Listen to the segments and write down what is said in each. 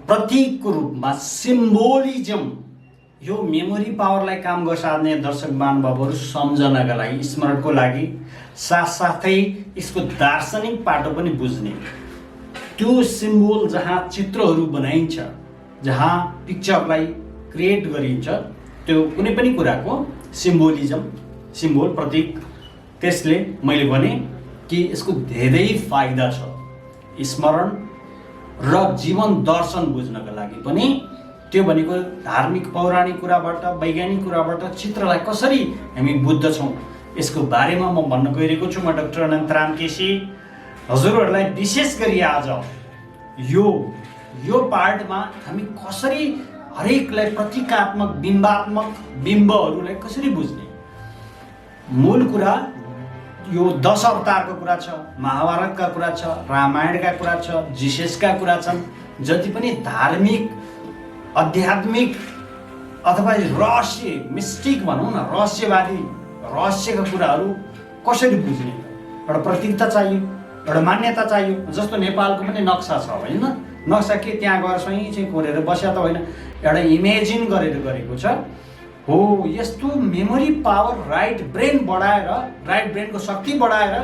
प्रतीकको रूपमा सिम्बोलिजम यो मेमोरी पावरलाई काम गर्सार्ने दर्शक महानुभावहरू सम्झनका लागि स्मरणको लागि साथसाथै यसको दार्शनिक पाटो पनि बुझ्ने त्यो सिम्बोल जहाँ चित्रहरू बनाइन्छ जहाँ पिक्चरलाई क्रिएट गरिन्छ त्यो कुनै पनि कुराको सिम्बोल प्रतीक त्यसले मैले भने कि यसको धेरै फाइदा छ स्मरण र जीवन दर्शन बुझ्नका लागि पनि त्यो भनेको धार्मिक पौराणिक कुराबाट वैज्ञानिक कुराबाट चित्रलाई कसरी हामी बुझ्दछौँ यसको बारेमा म भन्न गइरहेको छु। म डाक्टर अनन्त राम केसी हजुरहरूलाई विशेष गरी आज यो पार्टमा हामी कसरी हरेकलाई प्रतीकात्मक बिम्बात्मक बिम्बहरूलाई कसरी बुझ्ने मूल कुरा यो 10 अवतारको कुरा छ, महाभारतका कुरा छ, रामायणका कुरा छ, जिससका कुरा छन्। जति पनि धार्मिक आध्यात्मिक अथवा रहस्य मिस्टिक भनौँ न रहस्यवादी रहस्यका कुराहरू कसरी बुझ्ने एउटा प्रतीकता चाहियो एउटा मान्यता चाहियो। जस्तो नेपालको पनि नक्सा छ होइन, नक्सा के त्यहाँ गएर चाहिँ कोरेर बस्या त होइन, एउटा इमेजिन गरेर गरेको छ हो। यस्तो मेमोरी पावर राइट ब्रेन ब्रेनको शक्ति बढाएर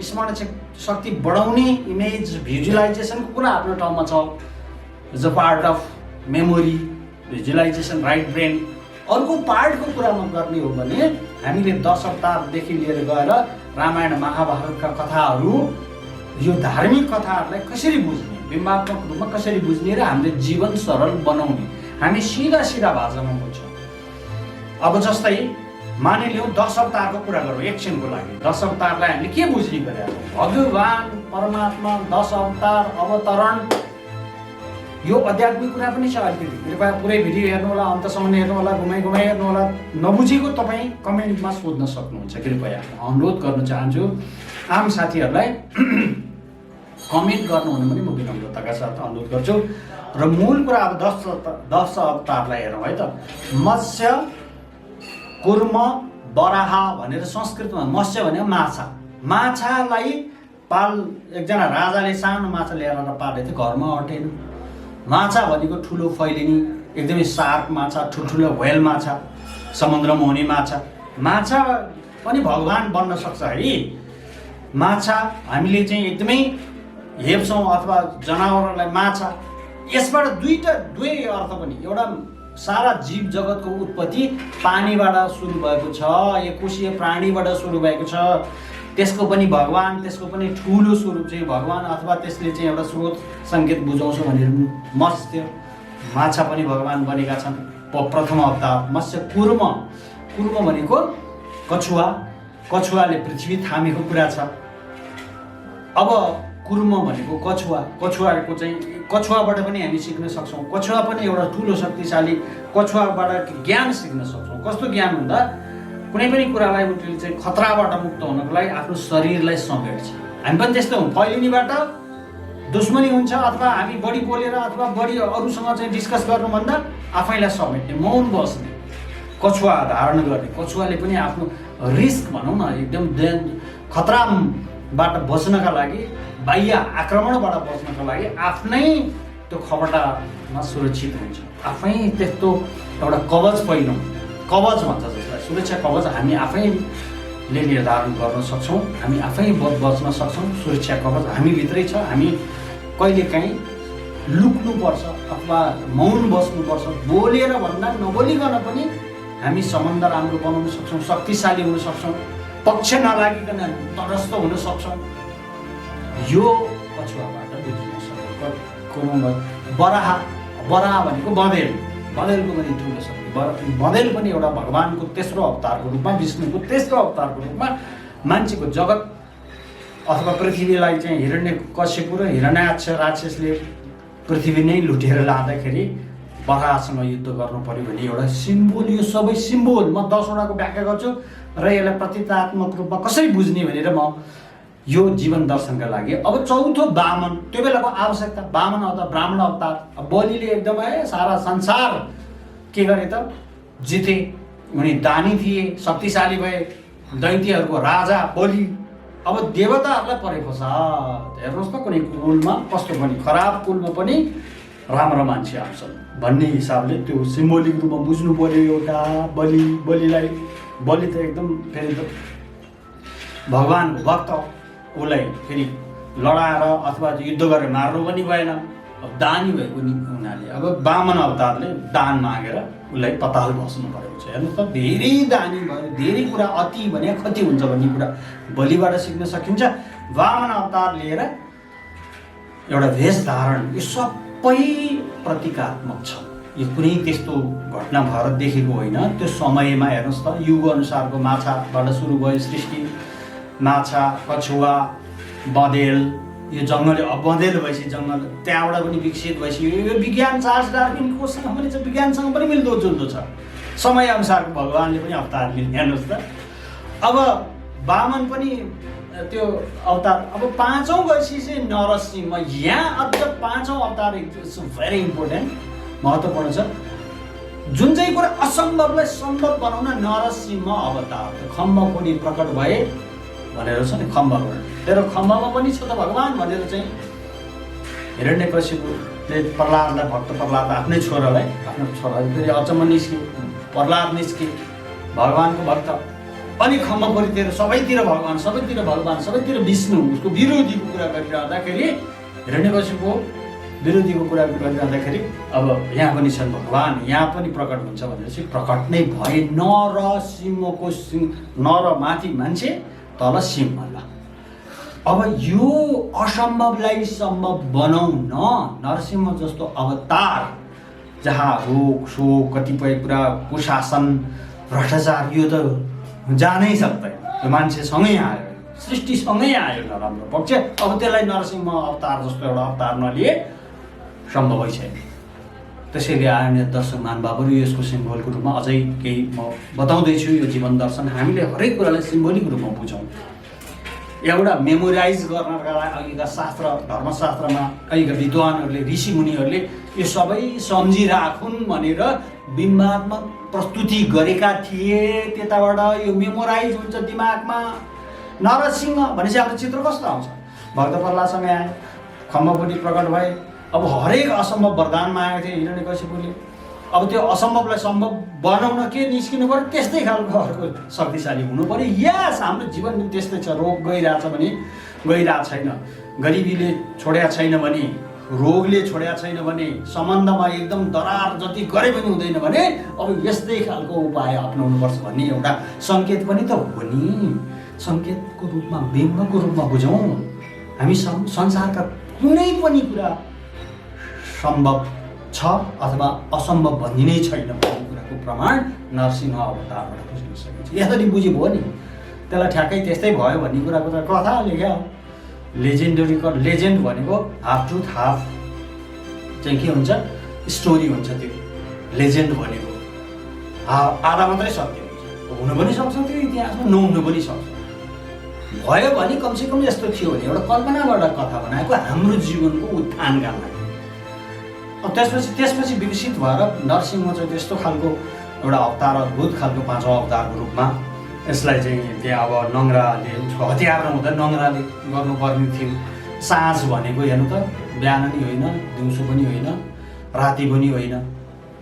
स्मरण शक्ति बढाउने इमेज भिजुअलाइजेसनको कुरा आफ्नो ठाउँमा छ as a part of memory visualization right brain. अर्को पार्टको कुरामा गर्ने हो भने हामीले 10 अवतारदेखि लिएर गएर रामायण महाभारतका कथाहरू यो धार्मिक कथाहरूलाई कसरी बुझ्ने बिम्बात्मक रूपमा कसरी बुझ्ने र हामीले जीवन सरल बनाउने हामी सिधा भाषामा बुझ्छौँ। अब जस्तै मानिलिउँ 10 अवतारको कुरा गरौँ एकछिनको लागि। 10 अवतारलाई हामीले के बुझ्ने गरे भगवान परमात्मा 10 अवतार अवतरण यो आध्यात्मिक कुरा पनि छ। अलिकति कृपया पुरै भिडियो हेर्नु होला, अन्तसम्म हेर्नु होला, घुमाइ हेर्नु होला। नबुझेको तपाईँ कमेन्टमा सोध्न सक्नुहुन्छ। कृपया अनुरोध गर्न चाहन्छु आम साथीहरूलाई कमेन्ट गर्नुहुने पनि म विनम्रताका साथ अनुरोध गर्छु। र मूल कुरा अब 10 अवतारलाई हेरौँ है त। मत्स्य कुर्म बराह भनेर संस्कृतमा मत्स्य भनेको माछालाई एकजना राजाले सानो माछा ल्याएर पालेको थियो, घरमा अटेन। माछा भनेको ठुलो फैलिने एकदमै सार्प माछा, ठुल्ठुलो व्हेल माछा, समुद्रमा हुने माछा पनि भगवान बन्न सक्छ है। माछा हामीले चाहिँ एकदमै हेप्छौँ अथवा जनावरलाई माछा। यसबाट दुवै अर्थ पनि, एउटा सारा जीव जगतको उत्पत्ति पानीबाट सुरु भएको छ, एकोषीय प्राणीबाट सुरु भएको छ। त्यसको पनि भगवान, त्यसको पनि ठुलो स्वरूप चाहिँ भगवान अथवा त्यसले चाहिँ एउटा स्रोत सङ्केत बुझाउँछ भनेर मत्स्य माछा पनि भगवान बनेका छन्। प्रथम अवतार मत्स्य कुर्म भनेको कछुवाले पृथ्वी थामेको कुरा छ। अब कुर्म भनेको कछुवाको चाहिँ कछुवाबाट पनि हामी सिक्न सक्छौँ। कछुवा पनि एउटा ठुलो शक्तिशाली, कछुवाबाट ज्ञान सिक्न सक्छौँ। कस्तो ज्ञान भन्दा कुनै पनि कुरालाई उसले चाहिँ खतराबाट मुक्त हुनको लागि आफ्नो शरीरलाई समेट्छ। हामी पनि त्यस्तो हौँ, फैलिनीबाट दुश्मनी हुन्छ अथवा हामी बढी बोलेर अथवा बढी अरूसँग चाहिँ डिस्कस गर्नुभन्दा आफैलाई समेट्ने, मौन बस्ने, कछुवा धारण गर्ने। कछुवाले पनि आफ्नो रिस्क भनौँ न एकदम खतराबाट बच्नका लागि, बाह्य आक्रमणबाट बच्नका लागि आफ्नै त्यो खपटामा सुरक्षित हुन्छ। आफै त्यस्तो एउटा कवच पहिरौँ, कवच भन्छ जसलाई, सुरक्षा कवच हामी आफैले निर्धारण गर्न सक्छौँ। हामी आफै बच्न सक्छौँ। सुरक्षा कवच हामीभित्रै छ। हामी कहिलेकाहीँ लुक्नुपर्छ अथवा मौन बस्नुपर्छ। बोलेर भन्दा नबोलिकन पनि हामी सम्बन्ध राम्रो बनाउन सक्छौँ, शक्तिशाली हुन सक्छौँ, पक्ष नलागिकन तटस्थ हुन सक्छौँ। यो कछुवाबाट बुझिन सकेको बराह भनेको बँदेलको पनि ठुलो शक्ति। बँदेल पनि एउटा भगवानको तेस्रो अवतारको रूपमा, विष्णुको तेस्रो अवतारको रूपमा मान्छेको जगत अथवा पृथ्वीलाई चाहिँ हिरण्यकश्यप र हिरण्याक्ष राक्षसले पृथ्वी नै लुटेर लाँदाखेरि बराहसँग युद्ध गर्नु पर्यो भने एउटा सिम्बोल। यो सबै सिम्बोल म 10 वटाको व्याख्या गर्छु र यसलाई प्रतीकात्मक रूपमा कसरी बुझ्ने भनेर म यो जीवन दर्शनका लागि। अब चौथो वामन, त्यो बेलाको आवश्यकता। वामन अथवा ब्राह्मण अवतार। बलिले एकदमै सारा संसार के गरे त जिते। उनी दानी थिए, शक्तिशाली भए, दैत्यहरूको राजा बलि। अब देवताहरूलाई परेको छ हेर्नुहोस् त, कुनै कुलमा कस्तो पनि खराब कुलमा पनि राम्रो मान्छे आउँछन् भन्ने हिसाबले त्यो सिम्बोलिक रूपमा बुझ्नु पर्यो। एउटा बलिलाई बलि त एकदम फेरि त भगवानको भक्त, उसलाई फेरि लडाएर अथवा युद्ध गरेर मार्नु पनि भएन। अब दानी भएको नि हुनाले अब वामन अवतारले दान मागेर उसलाई पताल बस्नु परेको छ। हेर्नु त धेरै दानी भयो, धेरै कुरा अति भने क्षति हुन्छ भन्ने कुरा बलिबाट सिक्न सकिन्छ। वामन अवतार लिएर एउटा वेश धारण, यो सबै प्रतीकात्मक छ। यो कुनै त्यस्तो घटना भएर देखेको होइन। त्यो समयमा हेर्नुहोस् त, युग अनुसारको माछाबाट सुरु भयो सृष्टि। माछा, कछुवा, बँदेल, यो जङ्गल, बँदेल भएपछि जङ्गल त्यहाँबाट पनि विकसित भएपछि यो विज्ञान चार्ल्स डार्विनकोसँग पनि छ, विज्ञानसँग पनि मिल्दोजुल्दो छ। समयअनुसारको भगवान्ले पनि अवतार लिने। हेर्नुहोस् त, अब वामन पनि त्यो अवतार। अब पाँचौँ गएपछि चाहिँ नरसिंह। यहाँ अझ पाँचौँ अवतार इट्स भेरी इम्पोर्टेन्ट, महत्त्वपूर्ण छ। जुन चाहिँ कुरा असम्भवलाई सम्भव बनाउन नरसिंह अवतार। खम्बफोडी प्रकट भए भनेर छ नि, खम्बबाट तेरो खम्बमा पनि छ त भगवान् भनेर चाहिँ हिरण्यकशिपुले प्रह्लादलाई, भक्त प्रह्लाद आफ्नै छोरालाई, आफ्नो छोरालाई फेरि अचम्म निस्के, प्रह्लाद निस्के भगवानको भक्त। अनि खम्बफोडी तेरो सबैतिर भगवान्, सबैतिर भगवान्, सबैतिर विष्णु, उसको विरोधीको कुरा गरिरहँदाखेरि, हिरण्यकशिपुको विरोधीको कुरा गरिरहँदाखेरि अब यहाँ पनि छन् भगवान्, यहाँ पनि प्रकट हुन्छ भनेर चाहिँ प्रकट नै भए। नरसिंहको सिंह, नर माथि मान्छे, तल सिंह। ल अब यो असम्भवलाई सम्भव बनाउन नरसिंह जस्तो अवतार, जहाँ रोग शोक कतिपय कुरा, कुशासन, भ्रष्टाचार, यो त जानै सक्दैन। त्यो मान्छेसँगै आयो, सृष्टिसँगै आयो नराम्रो पक्ष। अब त्यसलाई नरसिंह अवतार जस्तो एउटा अवतार नलिए सम्भवै छैन। त्यसैले आर्य दर्शन महानुभावहरू यसको सिम्बोलको रूपमा अझै केही म बताउँदैछु। यो जीवन दर्शन हामीले हरेक कुरालाई सिम्बोलिक रूपमा बुझौँ। एउटा मेमोराइज गर्नका लागि अघिका शास्त्र, धर्मशास्त्रमा अघिका विद्वानहरूले, ऋषिमुनिहरूले यो सबै सम्झिराखुन् भनेर बिम्बात्मक प्रस्तुति गरेका थिए। त्यताबाट यो मेमोराइज हुन्छ दिमागमा। नरसिंह भनेपछि हाम्रो चित्र कस्तो आउँछ? भक्त प्रह्लादसँग आयो, खम्बफोडी प्रकट भए। अब हरेक असम्भव वरदान मागेको थियो हिरण्यकशिपुले। अब त्यो असम्भवलाई सम्भव बनाउन के निस्किनु पर्यो? त्यस्तै खालको अर्को शक्तिशाली हुनु पर्यो। यस, हाम्रो जीवन पनि त्यस्तै छ। रोग गइरहेछ भने गइरहेको छैन, गरिबीले छोडेको छैन भने, रोगले छोडेको छैन भने, सम्बन्धमा एकदम दरार जति गरे पनि हुँदैन भने अब यस्तै खालको उपाय अपनाउनुपर्छ भन्ने एउटा सङ्केत पनि त हो नि। सङ्केतको रूपमा, बिम्बको रूपमा बुझौँ। हामी संसारका कुनै पनि कुरा सम्भव छ अथवा असम्भव भन्ने नै छैन भन्ने कुराको प्रमाण नरसिंह अवतारबाट बुझ्न सकिन्छ। यसरी बुझ्यो नि, त्यसलाई ठ्याक्कै त्यस्तै भयो भन्ने कुराको त कथा लेख्या हो। लेजेन्डरी लेजेन्ड भनेको हाफ ट्रुथ हाफ चाहिँ के हुन्छ, स्टोरी हुन्छ। त्यो लेजेन्ड भनेको आधा मात्रै सत्य हुन्छ। हुनु पनि सक्छ त्यो इतिहासमा, नहुनु पनि सक्छ। भयो भने कमसेकम यस्तो थियो भने एउटा कल्पनाबाट कथा बनाएको हाम्रो जीवनको उत्थानका लागि। त्यसपछि विकसित भएर नरसिंह चाहिँ त्यस्तो खालको एउटा अवतार, अद्भुत खालको पाँचौँ अवतारको रूपमा यसलाई चाहिँ त्यहाँ अब नङ्ग्राले, उसको हतियार नहुँदा नङ्ग्राले गर्नुपर्ने थियो। साँझ भनेको हेर्नु त, बिहान नि होइन, दिउँसो पनि होइन, राति पनि होइन,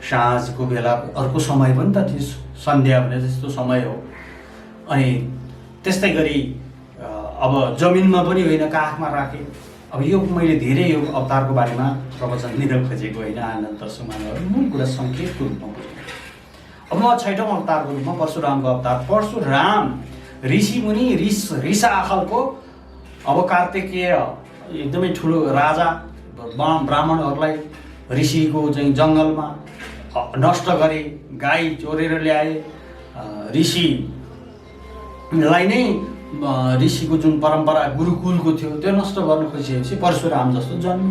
साँझको बेला अर्को समय पनि त थियो। सन्ध्या भने जस्तो समय हो। अनि त्यस्तै गरी अब जमिनमा पनि होइन, काखमा राखे। अब यो मैले धेरै यो अवतारको बारेमा प्रवचन दिन खोजेको होइन। आनन्द दर्शन महानुभावहरू मूल कुरा सङ्केतको रूपमा बुझ्नु। अब म 6औँ अवतारको रूपमा परशुरामको अवतार। परशुराम ऋषिमुनि, ऋषा खालको। अब कार्तिकेय एकदमै ठुलो राजा, ब्राह्मणहरूलाई ऋषिको चाहिँ जङ्गलमा नष्ट गरे, गाई चोरेर ल्याए। ऋषिलाई नै, ऋषिको जुन परम्परा गुरुकुलको थियो त्यो नष्ट गर्न खोजिएपछि परशुराम जस्तो जन्म।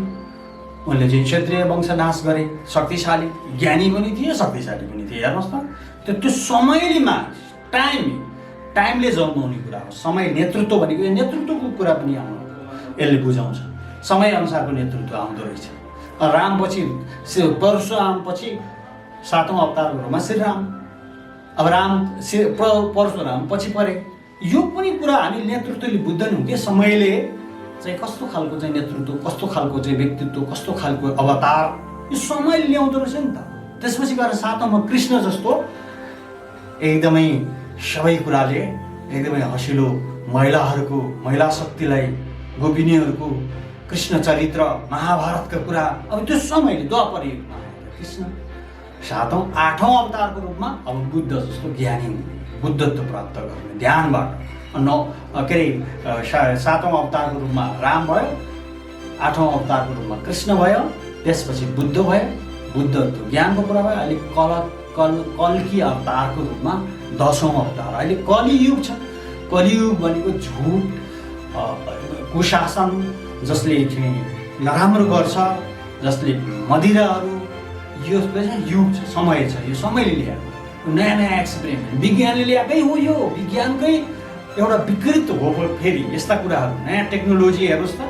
उनले चाहिँ क्षत्रिय वंश नाश गरे। शक्तिशाली, ज्ञानी पनि थिए, शक्तिशाली पनि थिए। हेर्नुहोस् त, त्यो समयमा टाइमले जन्माउने कुरा हो। समय, नेतृत्व भनेको यो नेतृत्वको कुरा पनि आउनु यसले बुझाउँछ। समयअनुसारको नेतृत्व आउँदो रहेछ। रामपछि, परशुरामपछि 7औँ अवतारको रूपमा श्रीराम। अब परशुराम पछि परे। यो पनि कुरा हामी नेतृत्वले बुझ्दैनौँ कि समयले चाहिँ कस्तो खालको चाहिँ नेतृत्व, कस्तो खालको चाहिँ व्यक्तित्व, कस्तो खालको अवतार यो समयले ल्याउँदो रहेछ नि त। त्यसपछि गएर सातौँमा कृष्ण जस्तो एकदमै सबै कुराले एकदमै हँसिलो महिला शक्तिलाई गोपिनीहरूको कृष्ण चरित्र महाभारतका कुरा अब त्यो समयले द्वापर युगमा कृष्ण सातौँ आठौँ अवतारको रूपमा अब बुद्ध जस्तो ज्ञानी बुद्धत्व प्राप्त गर्ने ध्यानबाट सातौँ अवतारको रूपमा राम भयो, आठौँ अवतारको रूपमा कृष्ण भयो, त्यसपछि बुद्ध भयो, बुद्धत्व ज्ञानको कुरा भयो। अहिले कल्की अवतारको रूपमा दशौँ अवतार अहिले कलियुग छ। कलियुग भनेको झुट कुशासन, जसले नराम्रो गर्छ, जसले मदिराहरू, यो युग छ, समय छ। यो समयले ल्याएको नयाँ नयाँ एक्सपेरिमेन्ट विज्ञानले ल्याएकै हो। यो विज्ञानकै एउटा विकृत हो। फेरि यस्ता कुराहरू नयाँ टेक्नोलोजी हेर्नुहोस् त,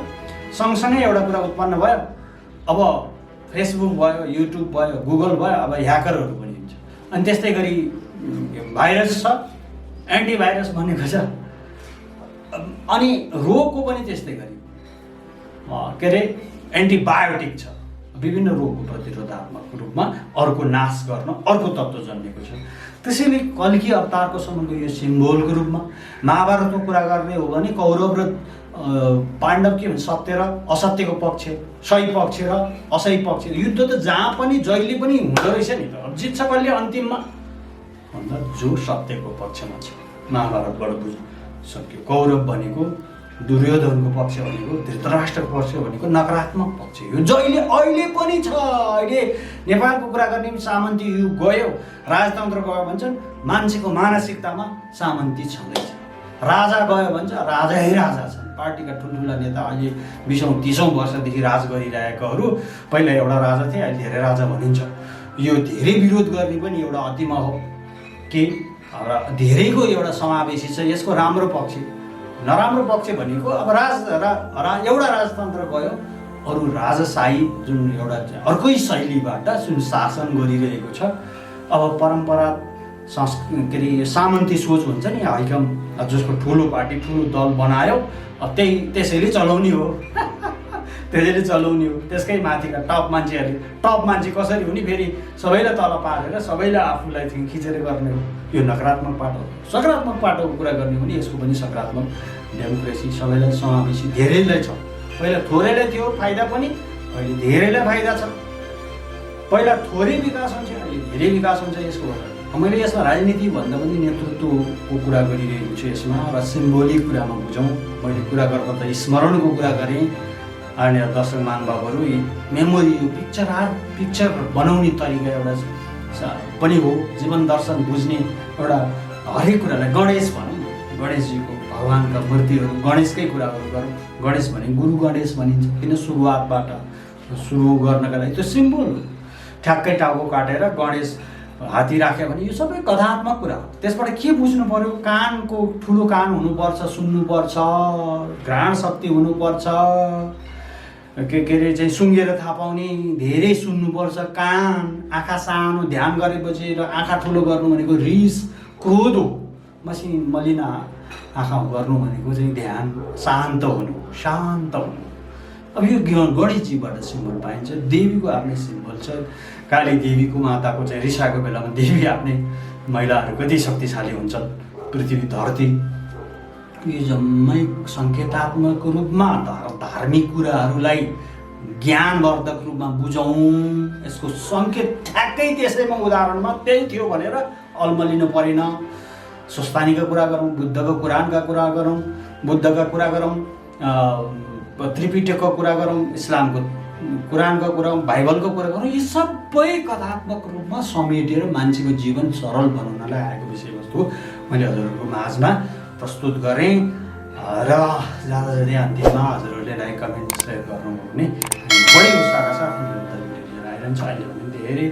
सँगसँगै एउटा कुरा उत्पन्न भयो। अब फेसबुक भयो, युट्युब भयो, गुगल भयो, अब ह्याकरहरू पनि हुन्छ। अनि त्यस्तै गरी भाइरस छ, एन्टिभाइरस भनेको छ। अनि रोगको पनि त्यस्तै गरी के अरे एन्टिबायोटिक छ। विभिन्न रोगको प्रतिरोधात्मक रूपमा अर्को नाश गर्न अर्को तत्त्व जन्मेको छ। त्यसैले कल्की अवतारको समयको यो सिम्बोलको रूपमा महाभारतको कुरा गर्ने हो भने कौरव र पाण्डव के भन्छ, सत्य र असत्यको पक्ष, सही पक्ष र असही पक्ष। युद्ध त जहाँ पनि जहिले पनि हुँदो रहेछ नि त। जित्छ कसले अन्तिममा भन्दा जो सत्यको पक्षमा छ। महाभारतबाट बुझ्नु सक्यो। कौरव भनेको दुर्योधनको पक्ष भनेको, धृतराष्ट्रको पक्ष भनेको नकारात्मक पक्ष। यो जहिले अहिले पनि छ। अहिले नेपालको कुरा गर्ने सामन्ती युग गयो, राजतन्त्र गयो भन्छन्, मान्छेको मानसिकतामा सामन्ती छँदैछ। राजा गयो भन्छ, राजै राजा छन्। पार्टीका ठुल्ठुला नेता अहिले 20औं-30औं वर्षदेखि राज गरिरहेकाहरू पहिला एउटा राजा थिए, अहिले धेरै राजा भनिन्छ। यो धेरै विरोध गर्ने पनि एउटा अतिमा हो कि धेरैको एउटा समावेशी छ। यसको राम्रो पक्ष नराम्रो पक्ष भनेको अब एउटा राजतन्त्र गयो, अरू राजशाही जुन एउटा अर्कै शैलीबाट जुन शासन गरिरहेको छ। अब परम्परा के अरे सामन्ती सोच हुन्छ नि, हाइकम जसको ठुलो पार्टी ठुलो दल बनायो, त्यसैले चलाउने हो। त्यसैले चलाउने हो। त्यसकै माथिका टप मान्छे कसरी हुने, फेरि सबैलाई तल पारेर सबैलाई आफूलाई खिचेर गर्ने हो। यो नकारात्मक पाटो हो। सकारात्मक पाटोको कुरा गर्ने हो भने यसको पनि सकारात्मक डेमोक्रेसी सबैलाई समावेशी धेरैलाई छ। पहिला थोरैलाई थियो फाइदा पनि, अहिले धेरैलाई फाइदा छ। पहिला थोरै विकास हुन्छ, अहिले धेरै विकास हुन्छ। यसको मैले यसमा राजनीति भन्दा पनि नेतृत्वको कुरा गरिरहेको छु यसमा, र सिम्बोलिक कुरामा बुझौँ। मैले कुरा गर्दा त स्मरणको कुरा गरेँ। अनि दर्शक महानुभावहरू मेमोरी यो पिक्चर बनाउने तरिका एउटा पनि हो। जीवन दर्शन बुझ्ने एउटा हरेक कुरालाई गणेश भनौँ, गणेशजीको भगवान्का मूर्तिहरू, गणेशकै कुराहरू गरौँ। गणेश भने गुरु गणेश भनिन्छ, किन सुरुवातबाट सुरु गर्नका लागि त्यो सिम्बोल हो। ठ्याक्कै टाउको काटेर गणेश हात्ती राख्यो भने यो सबै कथात्मक कुरा हो। त्यसबाट के बुझ्नु पर्यो, कानको ठुलो कान हुनुपर्छ, सुन्नुपर्छ, घ्राण शक्ति हुनुपर्छ, के अरे चाहिँ सुँगेर थाहा पाउने, धेरै सुन्नुपर्छ, कान, आँखा सानो ध्यान गरेपछि र आँखा ठुलो गर्नु भनेको रिस क्रोध हो। मलिना आँखा गर्नु भनेको चाहिँ ध्यान, शान्त हुनु। अब यो गणेशजीबाट सिम्बल पाइन्छ। देवीको आफ्नै सिम्बल छ। काली देवीको माताको चाहिँ रिसाएको बेलामा देवी आफ्नै महिलाहरू कति शक्तिशाली हुन्छन्, पृथ्वी धरती। यो जम्मै सङ्केतात्मक रूपमा धार्मिक कुराहरूलाई ज्ञानवर्धक रूपमा बुझौँ। यसको सङ्केत ठ्याक्कै त्यसैमा उदाहरणमा त्यही थियो भनेर अल्मलिनु परेन। सुस्तानीका कुरा गरौँ, बुद्धको कुरानका कुरा गरौँ, त्रिपिटकको कुरा गरौँ, इस्लामको कुरानको कुरा गरौँ, बाइबलको कुरा गरौँ, यी सबै कथात्मक रूपमा समेटेर मान्छेको जीवन सरल बनाउनलाई आएको विषयवस्तु मैले हजुरहरूको माझमा प्रस्तुत गरेँ। र जाँदै अन्तिममा हजुरहरूले लाइक कमेन्ट सेयर गर्नुभयो भने बढी उत्साहका साथ मेरो उत्तर भिडियो लिएर आइरहन्छ। अहिले भने धेरै